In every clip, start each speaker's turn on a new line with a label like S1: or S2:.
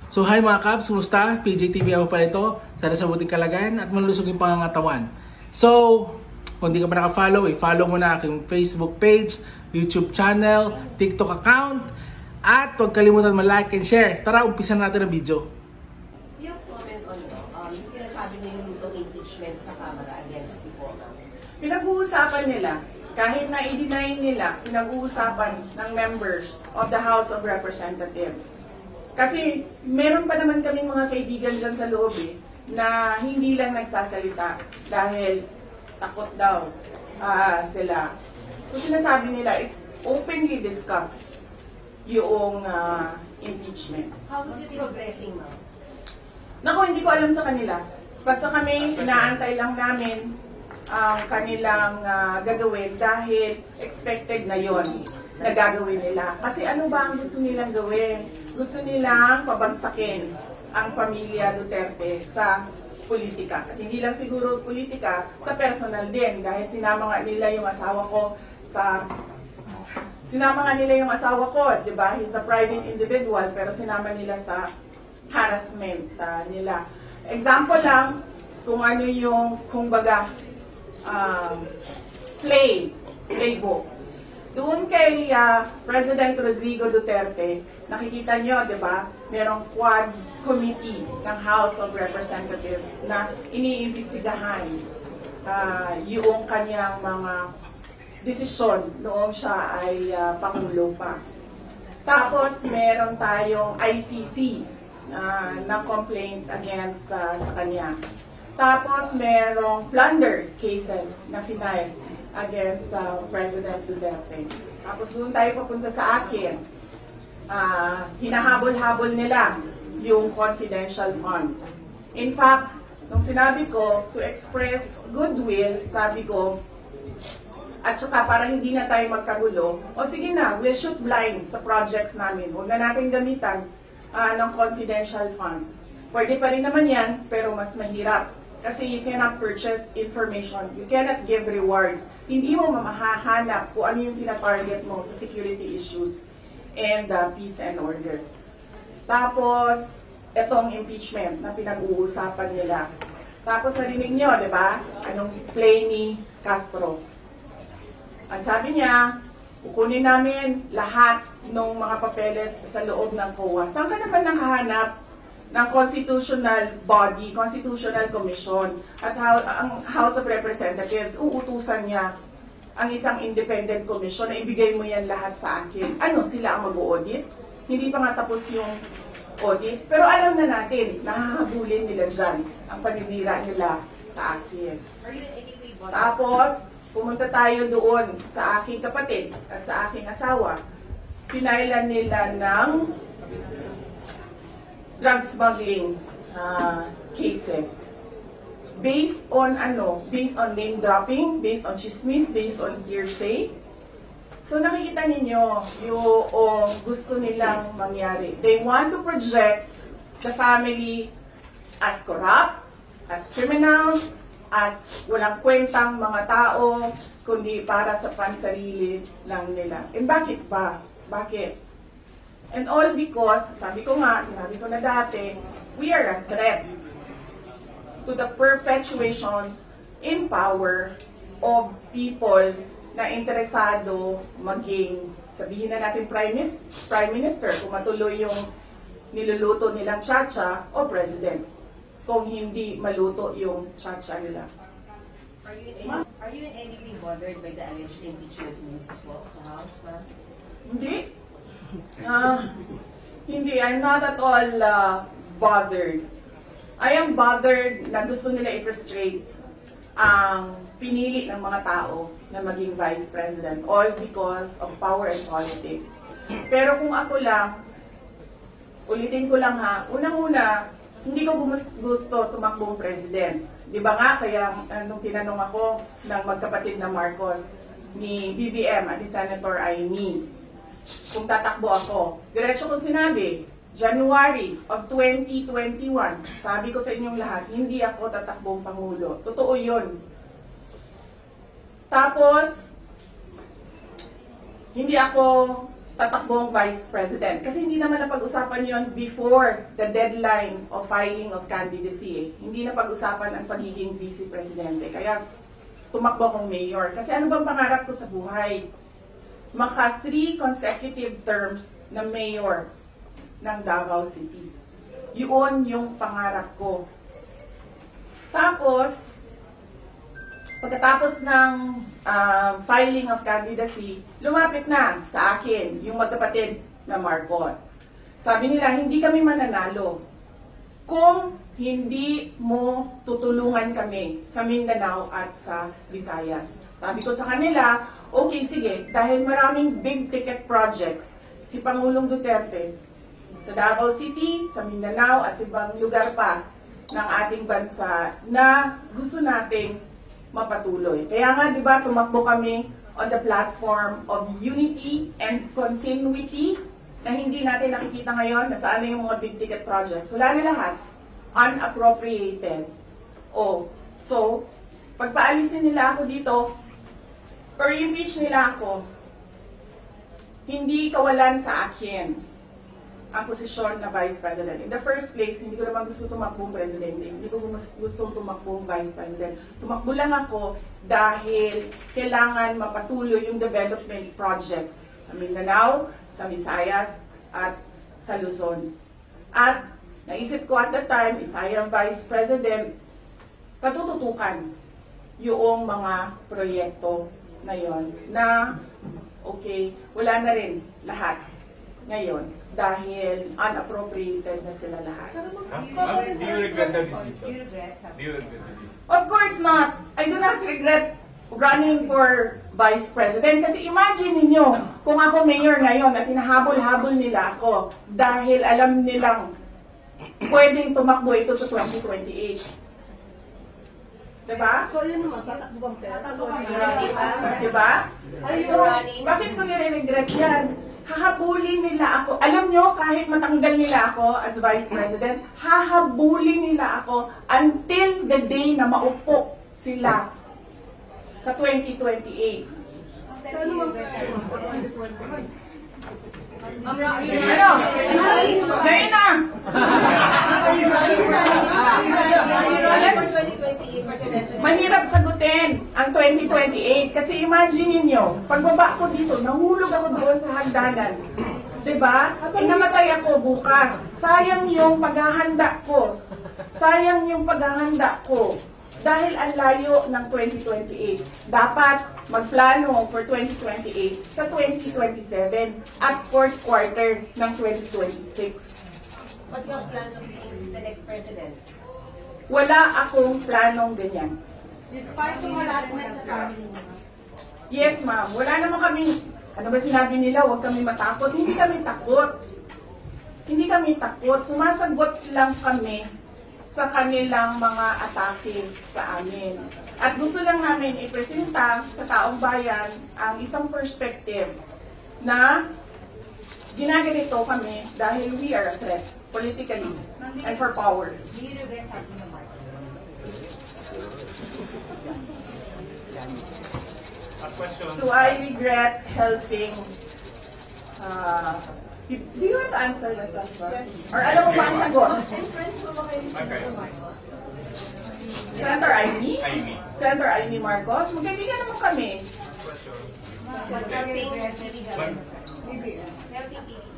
S1: So hi mga Kabs, kumusta? PJTV ako pa ito. Sana sa buting kalagayan at malusog yung pangangatawan. So, kung di ka pa naka-follow, i-follow mo na aking Facebook page, YouTube channel, TikTok account, at huwag kalimutan ma-like and share. Tara, umpisa natin ang video.
S2: Yung comment on sinasabi na yung lutong impeachment sa Kamara against people.
S3: Pinag-uusapan nila, kahit na i-deny nila, pinag-uusapan ng members of the House of Representatives. Kasi meron pa naman kaming mga kaibigan dyan sa loob na hindi lang nagsasalita dahil takot daw sila. So sinasabi nila, it's openly discussed yung impeachment.
S2: How is it progressing, ma'am?
S3: Naku, hindi ko alam sa kanila. Basta kami, inaantay lang namin ang kanilang gagawin dahil expected na yon na gagawin nila. Kasi ano ba ang gusto nilang gawin? Gusto nilang pabagsakin ang pamilya Duterte sa politika. At hindi lang siguro politika, sa personal din. Dahil sinama nga nila yung asawa ko, di ba? He's a private individual, pero sinama nila sa harassment nila. Example lang, kung ano yung, kumbaga, playbook. Doon kay President Rodrigo Duterte, nakikita nyo, di ba, merong quad committee ng House of Representatives na iniimbestigahan yung kanyang mga desisyon noong siya ay Pangulo pa. Tapos, meron tayong ICC na complaint against sa kanya. Tapos, merong plunder cases na final against President Duterte. Tapos doon tayo papunta sa akin. Hinahabol-habol nila yung confidential funds. In fact, nung sinabi ko to express goodwill, sabi ko, at saka para hindi na tayo magkagulo, o sige na, we'll shoot blind sa projects namin. Huwag na natin gamitan ng confidential funds. Pwede pa rin naman yan, pero mas mahirap. Kasi you cannot purchase information, you cannot give rewards. Hindi mo mamahahanap kung ano yung tinatarget mo sa security issues and peace and order. Tapos, etong impeachment na pinag-uusapan nila. Tapos narinig nyo, di ba? Anong play ni Castro. Ang sabi niya, kukunin namin lahat ng mga papeles sa loob ng COA. Saan ka naman nakahanap ng constitutional body, constitutional commission, at ang House of Representatives, uutusan niya ang isang independent commission na ibigay mo yan lahat sa akin. Ano, sila ang mag-audit? Hindi pa nga tapos yung audit, pero alam na natin, nahahabulin nila dyan ang paninira nila sa akin. Tapos, pumunta tayo doon sa aking kapatid at sa aking asawa. Pinailan nila ng drug smuggling cases. Based on based on name dropping, based on chismis, based on hearsay. So nakikita ninyo yung gusto nilang mangyari. They want to project the family as corrupt, as criminals, as walang kwentang mga tao, kundi para sa pansarili lang nila. And bakit ba? Bakit? And all because, sinabi ko na dati, we are a threat to the perpetuation in power of people na interesado maging, sabihin na natin Prime Minister, kung matuloy yung niluluto nilang tsa-tsa, o President, kung hindi maluto yung tsa-tsa nila.
S2: Are you in any way bothered by the alleged impeachment moves po sa House, ma'am?
S3: Hindi. Hindi, I'm not at all bothered. I am bothered na gusto nila i-frustrate ang pinili ng mga tao na maging Vice President, all because of power and politics. Pero kung ako lang, ulitin ko lang unang-una, hindi ko gusto tumakbong President. Di ba nga, kaya nung tinanong ako ng magkapatid na Marcos, ni BBM at ni Senator Aimee, kung tatakbo ako, diretso ko sinabi, January of 2021, sabi ko sa inyong lahat, hindi ako tatakbong Pangulo. Totoo yun. Tapos, hindi ako tatakbong Vice President. Kasi hindi naman napag-usapan yon before the deadline of filing of candidacy. Hindi napag-usapan ang pagiging Vice Presidente. Kaya tumakbo akong mayor. Kasi ano bang pangarap ko sa buhay? Maka 3 consecutive terms na mayor ng Davao City. Yun yung pangarap ko. Tapos, pagkatapos ng filing of candidacy, lumapit na sa akin yung magkapatid na Marcos. Sabi nila, hindi kami mananalo kung hindi mo tutulungan kami sa Mindanao at sa Visayas. Sabi ko sa kanila, okay, sige, dahil maraming big ticket projects si Pangulong Duterte sa Davao City, sa Mindanao at sa ibang lugar pa ng ating bansa na gusto nating mapatuloy. Kaya nga, di ba, tumakbo kami on the platform of unity and continuity na hindi natin nakikita ngayon na saan na yung mga big ticket projects. Wala na lahat. Unappropriated. So, pagpaalisin nila ako dito, or impeach nila ako, hindi kawalan sa akin ang posisyon na Vice President. In the first place, hindi ko naman gusto tumakbong Presidente. Hindi ko gusto tumakbong Vice President. Tumakbo lang ako dahil kailangan mapatuloy yung development projects sa Mindanao, sa Visayas, at sa Luzon. At naisip ko at that time, if I am Vice President, patututukan yung mga proyekto na yon na okay, wala na rin lahat ngayon dahil unappropriated na sila lahat.
S4: Do you regret the decision? Do you regret the decision?
S3: Of course not. I do not regret running for Vice President. Kasi imagine ninyo, kung ako mayor ngayon at hinahabol-habol nila ako dahil alam nilang pwedeng tumakbo ito sa 2028. Diba?
S5: So, yun naman, tatakbo bang pera?
S3: Diba? So, bakit ko nire-regret yan? Hahabulin nila ako. Alam nyo, kahit matanggal nila ako as Vice President, hahabulin nila ako until the day na maupo sila sa 2028.
S5: So, ano bang pera?
S3: Ano? Ngayon na! Mahirap sagutin ang 2028 kasi imagine niyo, pagbaba ko dito, nahulog ako doon sa hagdanan. Diba? Namatay ako bukas. Sayang yung paghahanda ko. Sayang yung paghahanda ko. Dahil ang layo ng 2028. Dapat magplano for 2028 sa 2027 at fourth quarter ng 2026.
S2: What your plans of being the next president?
S3: Wala akong planong ganyan.
S2: Despite yung harassment sa family mo.
S3: Yes, ma'am. Wala naman kami, ano ba sinabi nila, huwag kami matakot. Hindi kami takot. Hindi kami takot. Sumasagot lang kami sa kanilang mga atake sa amin. At gusto lang namin ipresenta sa taong bayan ang isang perspective na ginaganito kami dahil we are a threat politically and for power.
S2: Do you regret having the market?
S4: Last question.
S3: Do I regret helping do you want to answer that question? Or alam mo ba ang sagot?
S4: Okay.
S3: Senator Amy?
S4: Amy.
S3: Senator Amy Marcos? Magkaibigan naman kami.
S4: Question.
S2: Helping
S4: Mag-
S2: Helping PBB.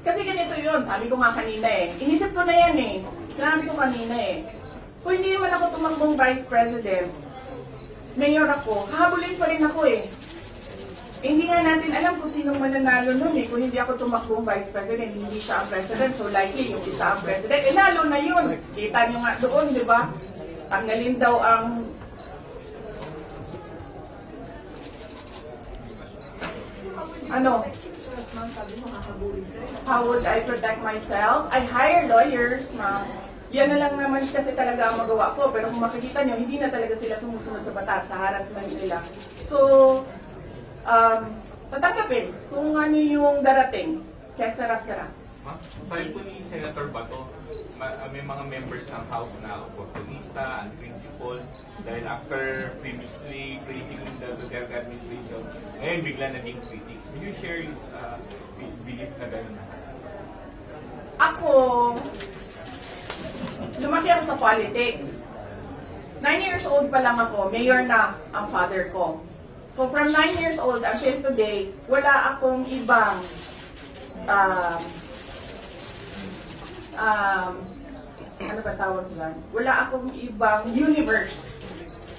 S3: Kasi ganito yun, sabi ko nga kanina eh. Inisip ko na yan eh. Sinabi ko kanina eh. Kung hindi naman ako tumakbong Vice President, mayor ako, hahabulin pa rin ako eh. Hindi nga natin alam kung sinong mananalo nun eh. Kung hindi ako tumakbong Vice President, hindi siya ang President. So likely yung isa ang President. Eh lalo na yun. Kita nyo nga doon, di ba? Tanggalin daw ang... Ano? How would I protect myself? I hire lawyers, ma'am. Yan na lang naman kasi talaga ang magawa ko. Pero kung makikita nyo, hindi na talaga sila sumusunod sa batas, sa harassment nila. So, tatanggapin kung ano yung darating. Kaya sara-sara.
S4: Ma'am, sabi po ni Senator Bato, may mga members ng House na oportunista and principal dahil after previously praising the Duterte administration, ngayon bigla naging critics. Will you share his belief na gano'n?
S3: Ako, lumaki ako sa politics. 9 years old pa lang ako, mayor na ang father ko. So from 9 years old until today, wala akong ibang ano ba tawag dyan? Wala akong ibang universe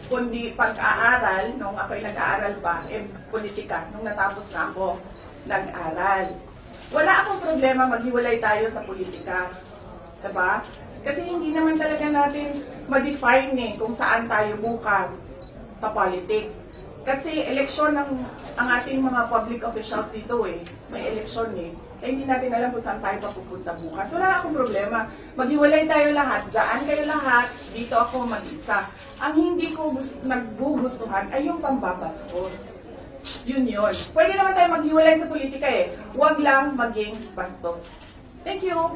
S3: kundi pag-aaral, nung ako'y nag-aaral pa, politika, nung natapos na ako nag-aral. Wala akong problema maghiwalay tayo sa politika. Diba? Kasi hindi naman talaga natin ma-define kung saan tayo bukas sa politics. Kasi eleksyon ang ating mga public officials dito May eleksyon Kaya hindi natin alam kung saan tayo papupunta bukas. Wala akong problema. Maghiwalay tayo lahat. Diyan kayo lahat. Dito ako mag-isa. Ang hindi ko naggugustuhan ay yung pambabastos. Yun. Pwede naman tayo maghiwalay sa politika Huwag lang maging bastos. Thank you.